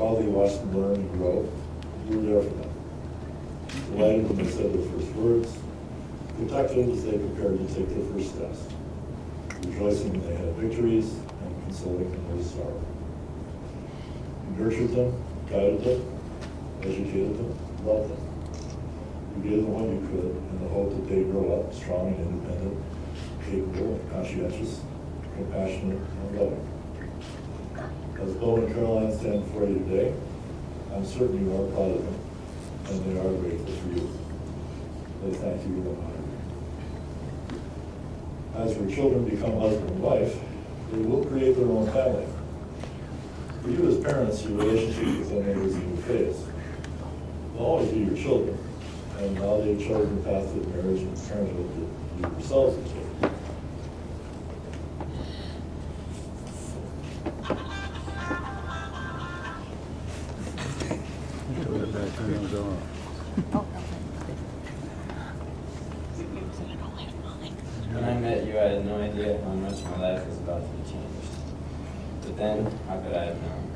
how they watched them learn and grow. You were there for them. Delighted when they said their first words, protected as they prepared to take their first steps, rejoicing when they had victories, and consoling when they sorrow. You nurtured them, guided them, educated them, loved them. You gave them what you could in the hope that they grow up strong and independent, capable, conscientious, compassionate, and loving. As Bo and Caroline stand before you today, I'm certain you are proud of them, and they are grateful for you. They thank you and honor you. As your children become husband and wife, they will create their own family. For you as parents, your relationship with them is a new phase. They'll always be your children, and now they've chosen the path of marriage and parenthood that you yourselves have taken. When I met you, I had no idea how much my life was about to be changed. But then, how could I have known?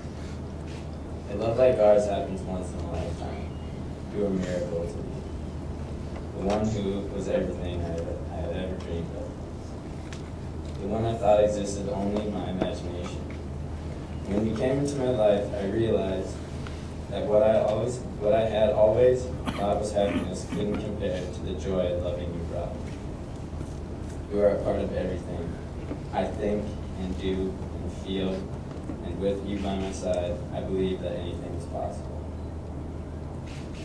A love like ours happens once in a lifetime. You were a miracle to me. The one who was everything I had ever dreamed of. The one I thought existed only in my imagination. When you came into my life, I realized that what I had always thought was happiness couldn't compare to the joy of loving you brought. You are a part of everything I think and do and feel, and with you by my side, I believe that anything is possible.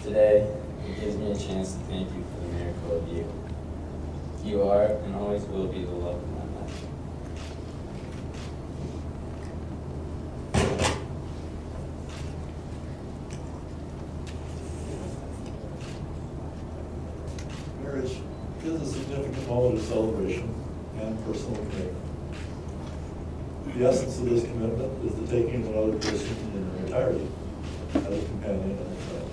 Today, it gives me a chance to thank you for the miracle of you. You are and always will be the love of my life. Marriage is a significant moment of celebration and personal commitment. The essence of this commitment is the taking of another person in their entirety as a companion and a friend.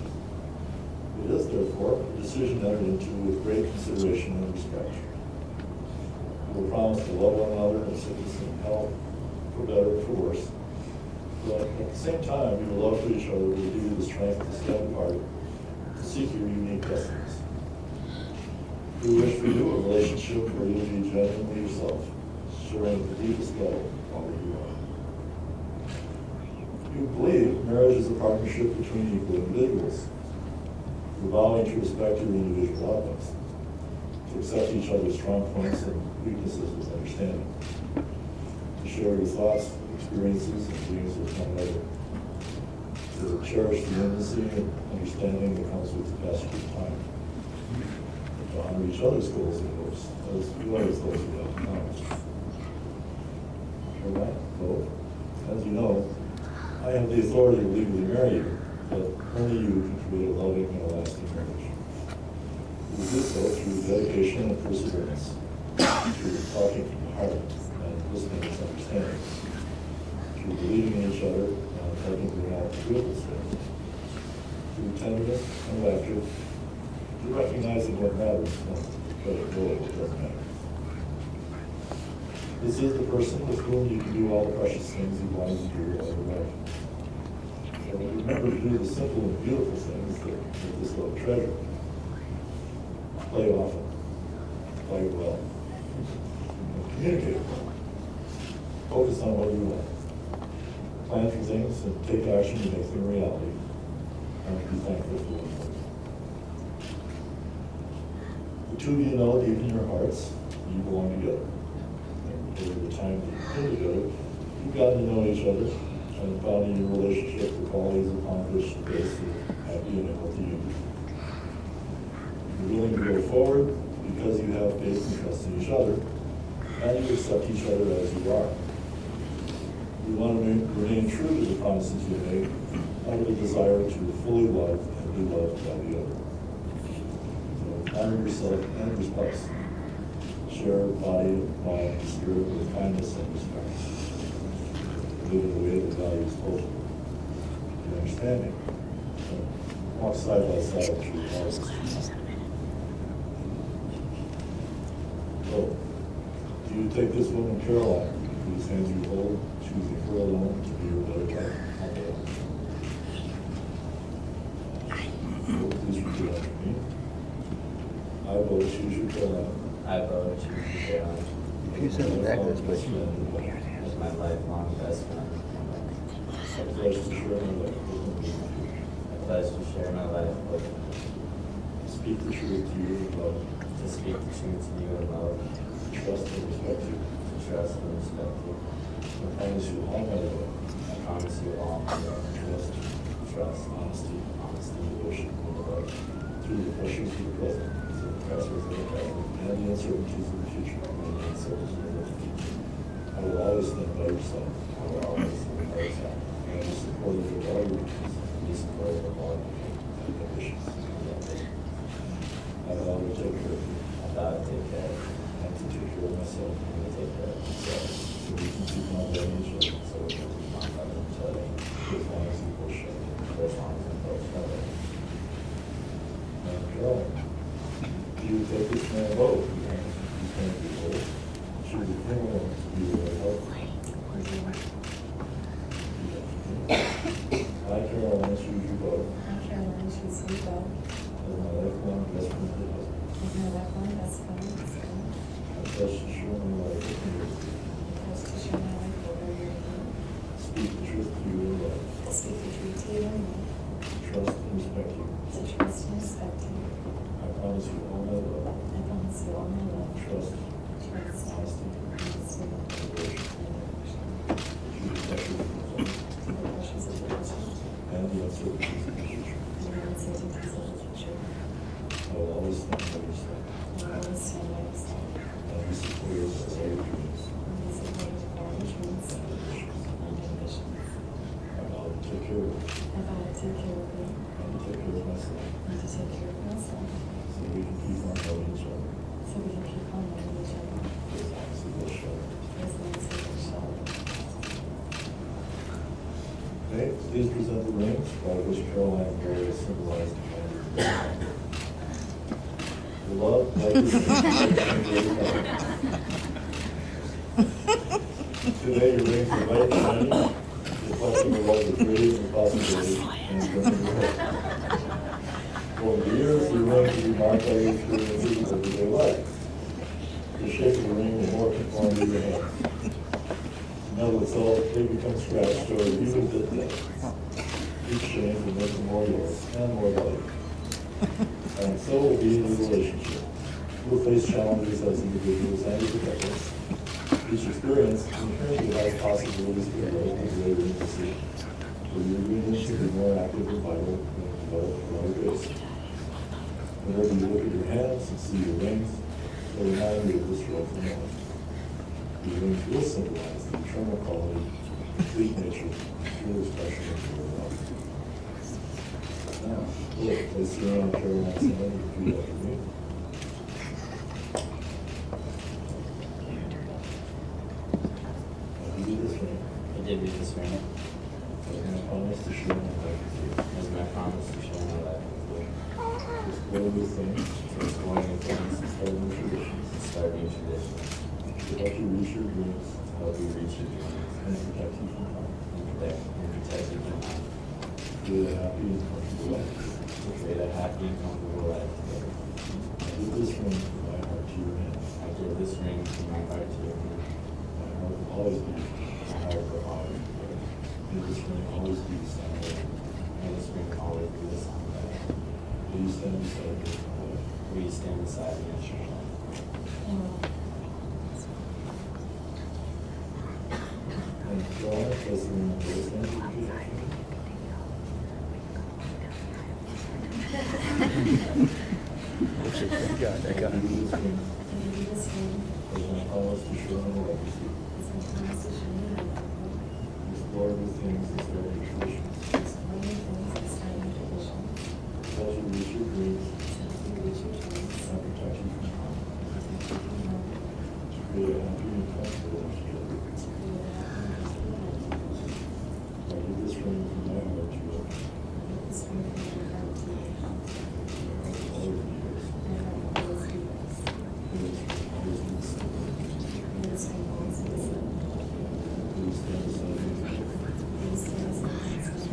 It is, therefore, a decision entered into with great consideration and respect. We will promise to love one another in sickness and health, for better or for worse. But at the same time, we will love for each other will give you the strength to stand apart, to seek your unique destinies. We wish for you a relationship where you will be genuinely yourself, sharing the deepest level all that you are. You believe marriage is a partnership between equal individuals. You're vowing to respect your individual outlooks, to accept each other's strong points and weaknesses with understanding, to share your thoughts, experiences, and dreams with one another, to cherish the intimacy and understanding that comes with the passage of time, to honor each other's goals and hopes, as well as those who have knowledge. Caroline, Bo, as you know, I have the authority to legally marry you, but only you can create a loving and a lasting marriage. We do so through dedication and perseverance, through talking from the heart and listening with understanding, through believing in each other and helping bring out the good that's there, through tenderness and laughter, through recognizing what matters and letting go of what doesn't matter. This is the person with whom you can do all the precious things you wanted to do all your life. So remember to do the simple and beautiful things that make this love treasure. Play often, play well, and communicate well. Focus on what you want. Plan for things and take action to make them a reality. And be thankful for one another. The two of you know deep in your hearts you belong together. Over the time that you've been together, you've gotten to know each other and found in your relationship the qualities accomplished the base of happy and healthy union. You're willing to go forward because you have faith and trust in each other, and you accept each other as you are. You want to remain true to the promises you made out of a desire to fully love and be loved by the other. So honor yourself and your spouse. Share body, mind, and spirit with kindness and respect. Live in a way that values both and understanding. Walk side by side through all this. So, do you take this woman, Caroline, whose hands you hold, choosing her alone to be your better life? I do. Bo Shuju Caroline. I, Bo Shuju Caroline, If you send it back this way. as my lifelong best friend, I pledge to share my life with you. I pledge to share my life with you, Speak the truth to you in love. to speak the truth to you in love, Trust and respect you. to trust and respect you. I promise you all my love. I promise you all my love, Trust, honesty, honesty, devotion, and love. Through the pressures of the present, through the pressures of the present, and the uncertainties of the future. I will always stand by your side. I will always stand by your side, And be supportive of all your dreams be supportive of all your and ambitions. and ambitions. I vow to take care of you I vow to take care of you and to take care of myself. and to take care of myself, So we can keep on loving each other so we can keep on loving each other for as long as we both shall live. for as long as we both shall live. Madam Caroline, do you take this man vote? He's going to be voted. Should the criminal be voted? I, Caroline, choose you both I, Caroline Shuzu Bo, as my lifelong best friend and husband. as my lifelong best friend and husband, I pledge to share my life with you. I pledge to share my life over your name, Speak the truth to you in love. to speak the truth to you in love, Trust and respect you. to trust and respect you. I promise you all my love. I promise you all my love, Trust, trust, honesty, honesty, and devotion. and devotion. To the pressures of the present To the pressures of the present and the uncertainties of the future. and the uncertainties of the future. I will always stand by your side. I will always stand by your side And be supportive of all your dreams and be supportive of all your dreams and ambitions. and ambitions. I vow to take care of you I vow to take care of you and to take care of myself. and to take care of myself, So we can keep on loving each other so we can keep on loving each other for as long as we both shall live. as long as we both shall live. Okay, please present the rings by which Caroline Boyd is symbolized by the love, legacy, and great love. Today, your rings are light and shiny, reflecting the love of dreams and possibilities and bringing you hope. Over the years, your rings will be marked by your experiences of everyday life. The shape of the ring will more conform to your hands. Now it's all, they become scratched or even bit dead. Each change will make them more yours and more valuable. And so will be the relationship. We'll face challenges as individuals and as a couple. Each experience inherently has possibilities for growth and greater intimacy. For your union to be more active and vital and develop a broader base. Whenever you look at your hands and see your rings, they remind you of this role for life. The rings will symbolize the eternal quality, complete nature, pure expression of your love. Now, look, place your hand on Caroline's hand and repeat after me. Now, you do this ring. I give you this ring And I promise to share my life with you. as my promise to share my life with you, Explore new things, to explore new things, start new traditions, start new traditions, to help you reach your dreams, help you reach your dreams, and protect you from harm. and protect you from harm, Live a happy and comfortable life. create a happy and comfortable life together. I give this ring from my heart to your hand. I give this ring from my heart to your hand. My heart will always be. My heart will always be there. May this ring always be the sound of it. May this ring always be the sound of it. Will you stand beside me in my life? Will you stand beside me as your life? And Caroline, place the ring on both hands and repeat after me. God, that I guy. give you this ring I give you this ring as my promise to share my life with you. as I promise to share my life with you. Explore new things and start new traditions. Explore new things and start new traditions. Help you reach your dreams To help you reach your dreams and protect you from harm. and protect you from harm. To create a happy and comfortable life together. To create a happy and comfortable life. I give this ring from my heart to you. This ring from my heart to you. My heart will always be yours. My heart will always be yours. May this ring always be the same. May this ring always be the same. Will you stand beside me? Will you stand beside me?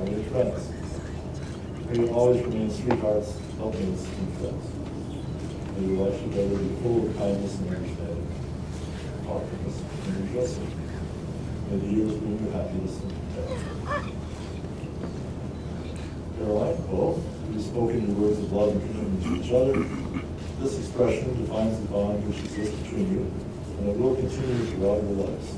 family and friends. May you always remain sweethearts, helpmates, and friends. May your life together be full of kindness and understanding, thoughtfulness and rejoicing. May the years bring you happiness and protection. Caroline, Bo, you've spoken your words of love and commitment to each other. This expression defines the bond which exists between you, and it will continue throughout your lives.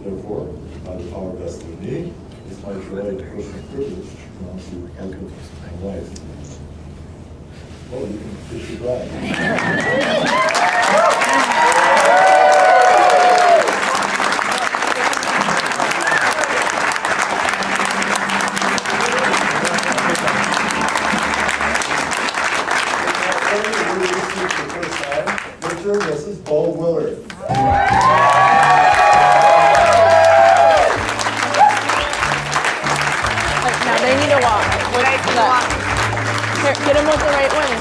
Therefore, by the power vested in me, it's my joy and personal privilege to pronounce you husband and wife. Oh, you can kiss your bride. Mr. Mrs. Paul Willard. Now they need to walk. What's that? Here, get them with the right one.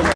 Hey.